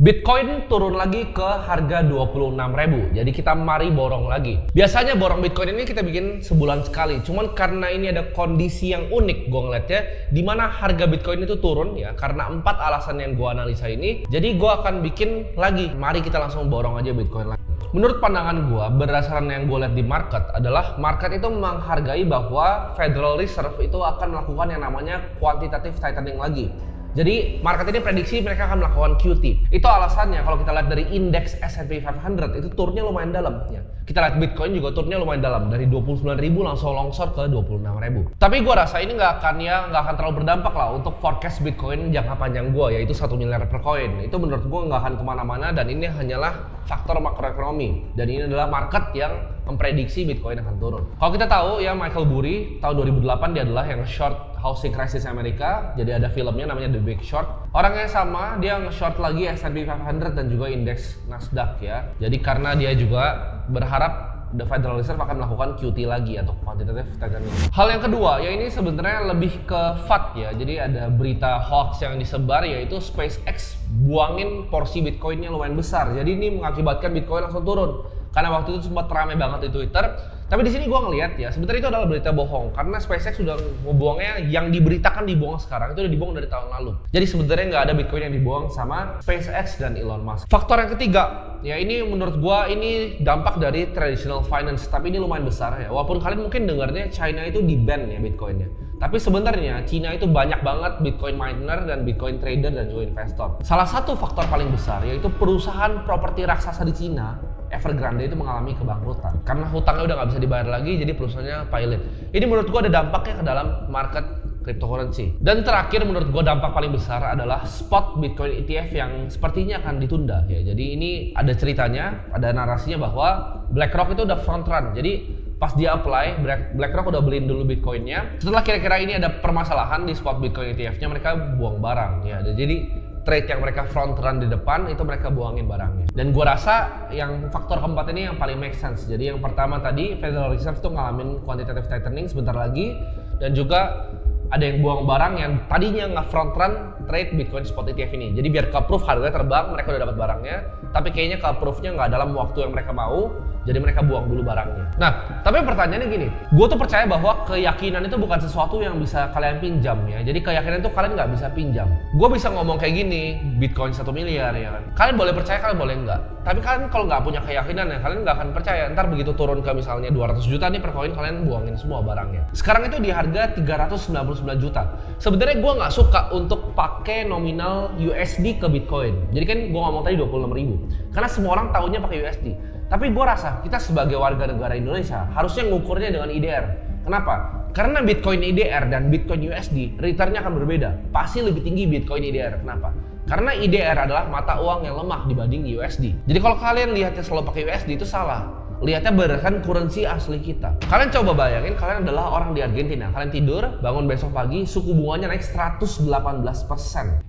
Bitcoin turun lagi ke harga 26.000. Jadi kita mari borong lagi. Biasanya borong Bitcoin ini kita bikin sebulan sekali. Cuman karena ini ada kondisi yang unik gue ngeliatnya, dimana harga Bitcoin itu turun ya karena 4 alasan yang gue analisa ini. Jadi gue akan bikin lagi. Mari kita langsung borong aja Bitcoin lagi. Menurut pandangan gue, berdasarkan yang gue lihat di market adalah market itu menghargai bahwa Federal Reserve itu akan melakukan yang namanya quantitative tightening lagi. Jadi market ini prediksi mereka akan melakukan QT. Itu alasannya kalau kita lihat dari indeks S&P 500 itu turunnya lumayan dalam ya. Kita lihat Bitcoin juga turunnya lumayan dalam dari 29.000 langsung longsor ke 26.000. Tapi gue rasa ini nggak akan terlalu berdampak lah untuk forecast Bitcoin jangka panjang gue, yaitu 1 miliar per koin. Itu menurut gue nggak akan kemana-mana dan ini hanyalah faktor makroekonomi. Dan ini adalah market yang memprediksi Bitcoin akan turun. Kalau kita tahu ya, Michael Burry tahun 2008 dia adalah yang short housing crisis Amerika. Jadi ada filmnya namanya The Big Short. Orangnya sama, dia nge-short lagi S&P 500 dan juga indeks Nasdaq ya. Jadi karena dia juga berharap The Federal Reserve akan melakukan QT lagi atau quantitative tightening. Hal yang kedua, ya ini sebenarnya lebih ke FUD ya. Jadi ada berita hoax yang disebar, yaitu SpaceX buangin porsi Bitcoinnya lumayan besar. Jadi ini mengakibatkan Bitcoin langsung turun. Karena waktu itu sempat ramai banget di Twitter. Tapi di sini gue ngeliat ya, sebenarnya itu adalah berita bohong. Karena SpaceX sudah membuangnya, yang diberitakan dibuang sekarang itu udah dibuang dari tahun lalu. Jadi sebenarnya nggak ada Bitcoin yang dibuang sama SpaceX dan Elon Musk. Faktor yang ketiga, ya ini menurut gue ini dampak dari traditional finance. Tapi ini lumayan besar ya. Walaupun kalian mungkin dengarnya China itu di-ban ya Bitcoinnya. Tapi sebenarnya China itu banyak banget Bitcoin miner dan Bitcoin trader dan juga investor. Salah satu faktor paling besar yaitu perusahaan properti raksasa di China, Evergrande, itu mengalami kebangkrutan karena hutangnya udah nggak bisa dibayar lagi, jadi perusahaannya pilot. Ini menurut gua ada dampaknya ke dalam market cryptocurrency. Dan terakhir menurut gua dampak paling besar adalah spot Bitcoin ETF yang sepertinya akan ditunda ya. Jadi ini ada ceritanya, ada narasinya bahwa BlackRock itu udah front run. Jadi pas dia apply, BlackRock udah beliin dulu Bitcoinnya. Setelah kira-kira ini ada permasalahan di spot Bitcoin ETF-nya, mereka buang barang ya. Jadi trade yang mereka front run di depan itu mereka buangin barangnya. Dan gua rasa yang faktor keempat ini yang paling make sense. Jadi yang pertama tadi, Federal Reserve tuh ngalamin quantitative tightening sebentar lagi, dan juga ada yang buang barang yang tadinya nggak front run trade Bitcoin spot ETF ini. Jadi biar ke-approve harganya terbang, mereka udah dapat barangnya, tapi kayaknya ke-approve-nya nggak dalam waktu yang mereka mau, jadi mereka buang dulu barangnya. Nah, tapi pertanyaannya gini, gue tuh percaya bahwa keyakinan itu bukan sesuatu yang bisa kalian pinjam ya. Jadi keyakinan itu kalian nggak bisa pinjam. Gue bisa ngomong kayak gini, Bitcoin 1 miliar ya kan. Kalian boleh percaya, kalian boleh enggak. Tapi kalian kalau nggak punya keyakinan ya, kalian nggak akan percaya. Ntar begitu turun ke misalnya 200 juta nih per koin, kalian buangin semua barangnya. Sekarang itu di harga 399 juta. Sebenarnya gue nggak suka untuk pakai nominal USD ke Bitcoin. Jadi kan gue ngomong tadi 26.000. Karena semua orang taunya pakai USD. Tapi gue rasa kita sebagai warga negara Indonesia harusnya ngukurnya dengan IDR. Kenapa? Karena Bitcoin IDR dan Bitcoin USD returnnya akan berbeda. Pasti lebih tinggi Bitcoin IDR. Kenapa? Karena IDR adalah mata uang yang lemah dibanding USD. Jadi kalau kalian lihatnya selalu pakai USD itu salah. Lihatnya berdasarkan currency asli kita. Kalian coba bayangin, kalian adalah orang di Argentina. Kalian tidur, bangun besok pagi, suku bunganya naik 118%.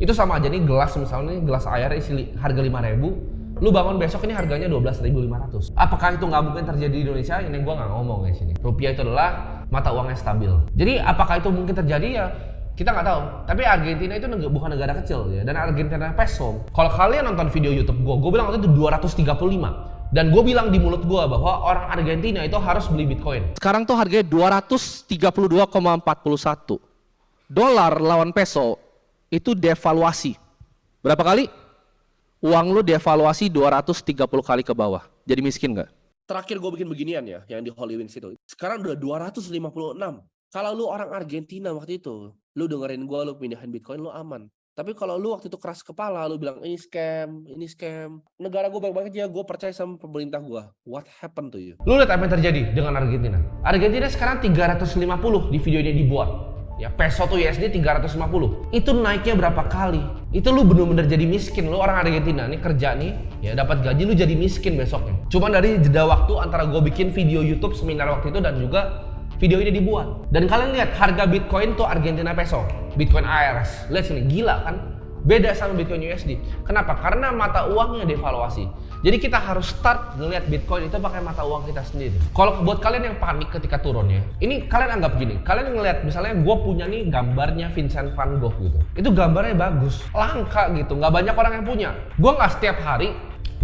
Itu sama aja nih gelas, misalnya nih gelas air isi harga 5.000. Lu bangun besok ini harganya 12.500. Apakah itu nggak mungkin terjadi di Indonesia? Ini gua nggak ngomong ya sini. Rupiah itu adalah mata uang yang stabil. Jadi apakah itu mungkin terjadi ya? Kita nggak tahu. Tapi Argentina itu bukan negara kecil ya. Dan Argentina peso, kalau kalian nonton video YouTube gua bilang waktu itu 235. Dan gue bilang di mulut gue bahwa orang Argentina itu harus beli Bitcoin. Sekarang tuh harganya 232,41. Dolar lawan peso itu devaluasi. Berapa kali? Uang lu devaluasi 230 kali ke bawah. Jadi miskin nggak? Terakhir gue bikin beginian ya, yang di Holy Wings itu. Sekarang udah 256. Kalau lu orang Argentina waktu itu, lu dengerin gue, lu pindahin Bitcoin, lu aman. Tapi kalau lu waktu itu keras kepala, lu bilang ini scam. Negara gue baik-baik aja, gue percaya sama pemerintah gue. What happened to you? Lu lihat apa yang terjadi dengan Argentina. Argentina sekarang 350 di video ini dibuat. Ya, peso tuh USD 350. Itu naiknya berapa kali? Itu lu bener-bener jadi miskin. Lu orang Argentina nih kerja nih, ya dapat gaji, lu jadi miskin besoknya. Cuma dari jeda waktu antara gue bikin video YouTube seminar waktu itu dan juga video ini dibuat. Dan kalian lihat harga Bitcoin tuh Argentina peso, Bitcoin ARS. Lihat sini, gila kan? Beda sama Bitcoin USD. Kenapa? Karena mata uangnya devaluasi. Jadi kita harus start ngelihat Bitcoin itu pakai mata uang kita sendiri. Kalau buat kalian yang panik ketika turunnya, ini kalian anggap gini, kalian ngelihat misalnya gue punya nih gambarnya Vincent van Gogh gitu. Itu gambarnya bagus, langka gitu, nggak banyak orang yang punya. Gue nggak setiap hari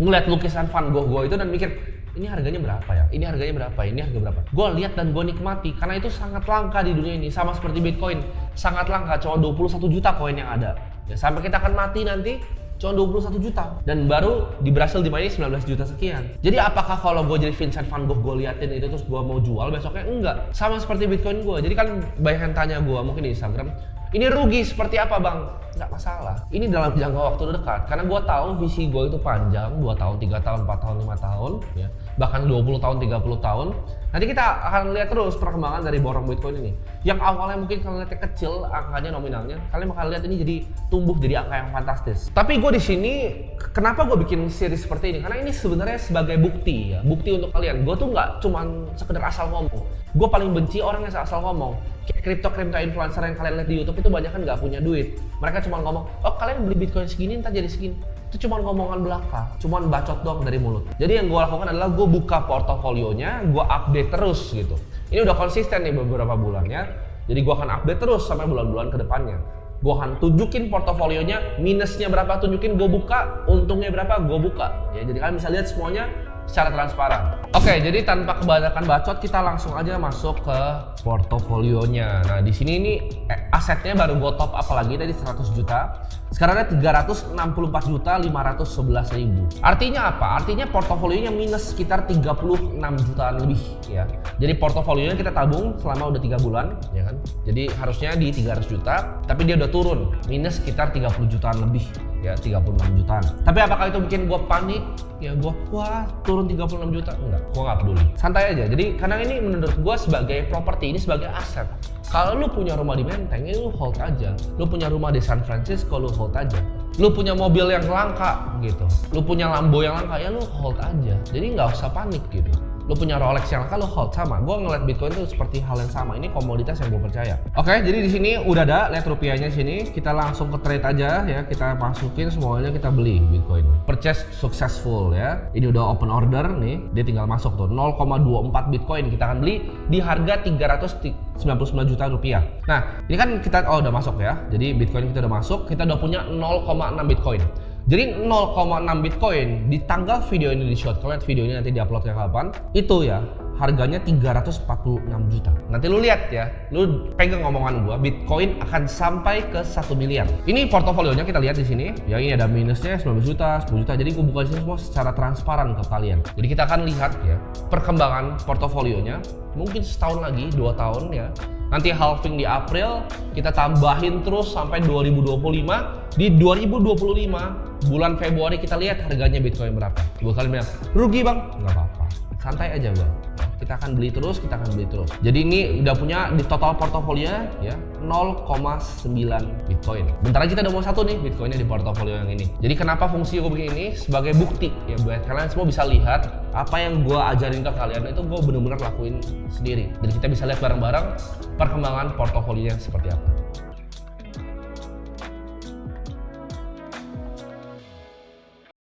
ngelihat lukisan Van Gogh gue itu dan mikir, ini harganya berapa ya? Ini harganya berapa? Ini harga berapa? Gue lihat dan gue nikmati karena itu sangat langka di dunia ini, sama seperti Bitcoin, sangat langka, cuma 21 juta koin yang ada. Ya, sampai kita akan mati nanti cuma 21 juta dan baru di Brasil dimainin 19 juta sekian. Jadi apakah kalau gue jadi Vincent van Gogh gue liatin itu terus gue mau jual besoknya? Enggak. Sama seperti Bitcoin gue. Jadi kan banyak yang tanya gue mungkin di Instagram, ini rugi seperti apa bang? Nggak masalah. Ini dalam jangka waktu dekat. Karena gue tahu visi gue itu panjang, 2 tahun, 3 tahun, 4 tahun, 5 tahun, ya. Bahkan 20 tahun, 30 tahun. Nanti kita akan lihat terus perkembangan dari borong Bitcoin ini. Yang awalnya mungkin kalian lihatnya kecil, angkanya nominalnya, kalian bakal lihat ini jadi tumbuh jadi angka yang fantastis. Tapi gue di sini, kenapa gue bikin series seperti ini? Karena ini sebenarnya sebagai bukti ya, bukti untuk kalian. Gue tuh nggak cuman sekedar asal ngomong. Gue paling benci orang yang asal ngomong. Kayak kripto influencer yang kalian lihat di YouTube itu banyak kan nggak punya duit. Mereka cuma ngomong, oh kalian beli Bitcoin segini, ntar jadi segini. Itu cuma ngomongan belaka, cuma bacot doang dari mulut. Jadi yang gue lakukan adalah gue buka portofolionya, gue update terus gitu. Ini udah konsisten nih beberapa bulan ya. Jadi gue akan update terus sampai bulan-bulan ke depannya. Gue akan tunjukin portofolionya, minusnya berapa tunjukin, gue buka, untungnya berapa gue buka. Ya, jadi kalian bisa lihat semuanya secara transparan. Oke, jadi tanpa kebanyakan bacot kita langsung aja masuk ke portofolionya. Nah, di sini ini asetnya baru gue top up lagi tadi 100 juta. Sekarang ada 364.511.000. Artinya apa? Artinya portofolionya minus sekitar 36 jutaan lebih ya. Jadi portofolionya kita tabung selama udah 3 bulan ya kan. Jadi harusnya di 300 juta, tapi dia udah turun minus sekitar 30 jutaan lebih ya, 36 jutaan. Tapi apakah itu bikin gue panik? Ya gue wah turun 36 juta? Enggak, gue nggak peduli. Santai aja. Jadi karena ini menurut gue sebagai properti, ini sebagai aset. Kalau lu punya rumah di Menteng, ya lu hold aja. Lu punya rumah di San Francisco, lu hold aja. Lu punya mobil yang langka gitu. Lu punya Lambo yang langka, ya lu hold aja. Jadi nggak usah panik gitu. Lu punya Rolex yang langka, lu hold sama. Gue ngeliat Bitcoin itu seperti hal yang sama. Ini komoditas yang gue percaya. Oke, jadi di sini udah ada, lihat rupiahnya sini. Kita langsung ke trade aja ya. Kita masukin semuanya, kita beli Bitcoin. Purchase successful ya. Ini udah open order nih. Dia tinggal masuk tuh 0,24 Bitcoin. Kita akan beli di harga 399 juta rupiah. Nah, ini kan kita udah masuk ya. Jadi Bitcoin kita udah masuk. Kita udah punya 0,6 Bitcoin. Jadi 0,6 Bitcoin di tanggal video ini di short, kalau lihat video ini nanti diuploadnya kapan, itu ya harganya 346 juta. Nanti lu lihat ya, lu pegang omongan gua, Bitcoin akan sampai ke 1 miliar. Ini portofolionya kita lihat di sini. Ya ini ada minusnya 19 juta, 10 juta. Jadi gua buka di sini semua secara transparan ke kalian. Jadi kita akan lihat ya perkembangan portofolionya. Mungkin setahun lagi, 2 tahun ya. Nanti halving di April, kita tambahin terus sampai 2025. Di 2025 bulan Februari kita lihat harganya Bitcoin berapa. Buat kalian bilang, rugi bang? Nggak apa-apa, santai aja bang. Kita akan beli terus, kita akan beli terus. Jadi ini udah punya di total portofolionya ya 0,9 Bitcoin. Bentar lagi kita udah mau 1 nih Bitcoinnya di portofolio yang ini. Jadi kenapa fungsi gue begini ini? Sebagai bukti ya buat kalian semua bisa lihat apa yang gue ajarin ke kalian itu gue bener-bener lakuin sendiri. Jadi kita bisa lihat bareng-bareng perkembangan portofolionya seperti apa.